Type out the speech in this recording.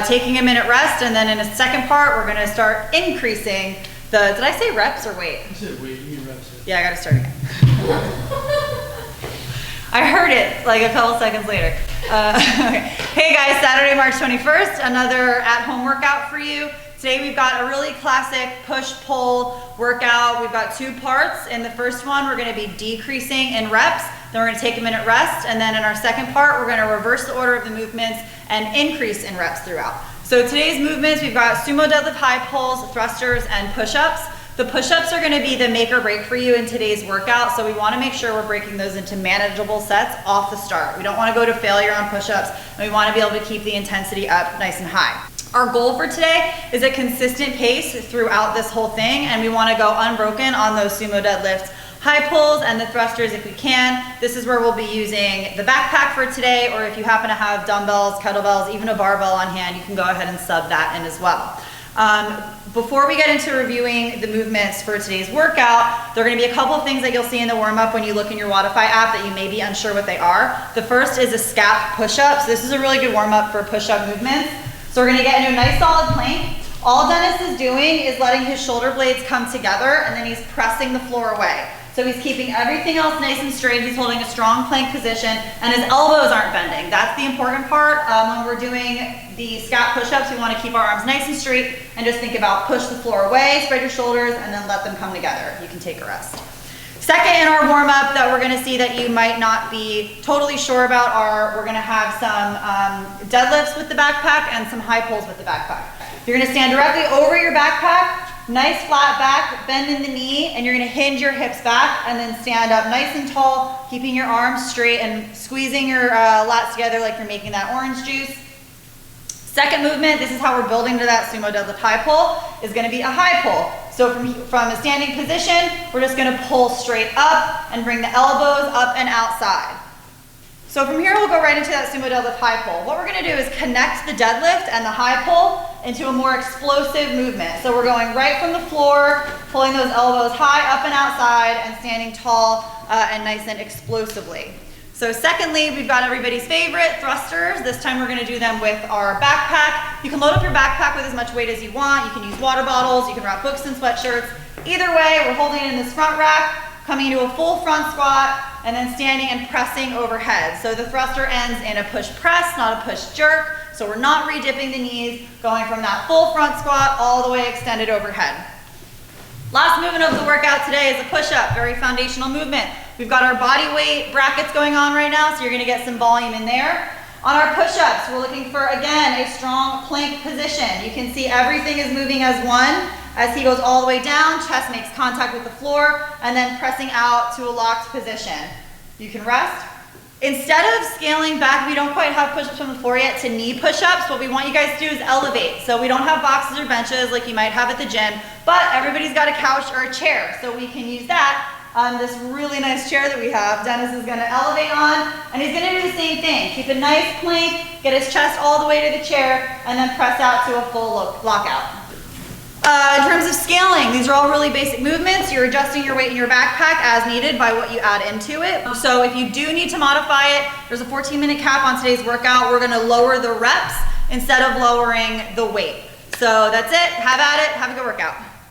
taking a minute rest, and then in a second part, we're gonna start increasing the, did I say reps or weight? I said weight, you mean reps. Yeah, I gotta start again. I heard it like a couple seconds later. Okay. Hey guys, Saturday, March 21st, another at-home workout for you. Today we've got a really classic push-pull workout. We've got 2 parts. In the first one, we're gonna be decreasing in reps, then we're gonna take a minute rest, and then in our second part, we're gonna reverse the order of the movements and increase in reps throughout. So today's movements, we've got Sumo Deadlift High-Pulls, thrusters, and push-ups. The push-ups are gonna be the make or break for you in today's workout, so we wanna make sure we're breaking those into manageable sets off the start. We don't wanna go to failure on push-ups, and we wanna be able to keep the intensity up nice and high. Our goal for today is a consistent pace throughout this whole thing, and we wanna go unbroken on those Sumo Deadlift High-Pulls and the thrusters if we can. This is where we'll be using the backpack for today, or if you happen to have dumbbells, kettlebells, even a barbell on hand, you can go ahead and sub that in as well. Before we get into reviewing the movements for today's workout, there are going to be a couple of things that you'll see in the warm-up when you look in your Wodify app that you may be unsure what they are. The first is a scap push-up. So this is a really good warm-up for push-up movements. So we're going to get into a nice solid plank. All Denis is doing is letting his shoulder blades come together, and then he's pressing the floor away. So he's keeping everything else nice and straight. He's holding a strong plank position, and his elbows aren't bending. That's the important part. When we're doing the scap push-ups, we want to keep our arms nice and straight and just think about push the floor away, spread your shoulders, and then let them come together. You can take a rest. Second in our warm-up that we're going to see that you might not be totally sure about are we're going to have some deadlifts with the backpack and some high pulls with the backpack. You're going to stand directly over your backpack, nice flat back, bend in the knee, and you're going to hinge your hips back and then stand up nice and tall, keeping your arms straight and squeezing your lats together like you're making that orange juice. Second movement, this is how we're building to that Sumo Deadlift High Pull, is going to be a high pull. So from a standing position, we're just going to pull straight up and bring the elbows up and outside. So from here, we'll go right into that Sumo Deadlift High Pull. What we're going to do is connect the deadlift and the high pull into a more explosive movement. So we're going right from the floor, pulling those elbows high up and outside and standing tall and nice and explosively. So secondly, we've got everybody's favorite thrusters. This time we're going to do them with our backpack. You can load up your backpack with as much weight as you want. You can use water bottles, you can wrap books and sweatshirts. Either way, we're holding it in this front rack, coming into a full front squat, and then standing and pressing overhead. So the thruster ends in a push press, not a push jerk. So we're not re-dipping the knees, going from that full front squat all the way extended overhead. Last movement of the workout today is a push-up, very foundational movement. We've got our body weight brackets going on right now, so you're gonna get some volume in there. On our push-ups, we're looking for, again, a strong plank position. You can see everything is moving as one. As he goes all the way down, chest makes contact with the floor, and then pressing out to a locked position. You can rest. Instead of scaling back, we don't quite have push-ups on the floor yet, to knee push-ups. What we want you guys to do is elevate. So we don't have boxes or benches like you might have at the gym, but everybody's got a couch or a chair, so we can use that. This really nice chair that we have, Denis is gonna elevate on, and he's gonna do the same thing. Keep a nice plank, get his chest all the way to the chair, and then press out to a full lockout. In terms of scaling, these are all really basic movements. You're adjusting your weight in your backpack as needed by what you add into it. So if you do need to modify it, there's a 14-minute cap on today's workout. We're gonna lower the reps instead of lowering the weight. So that's it, have at it, have a good workout.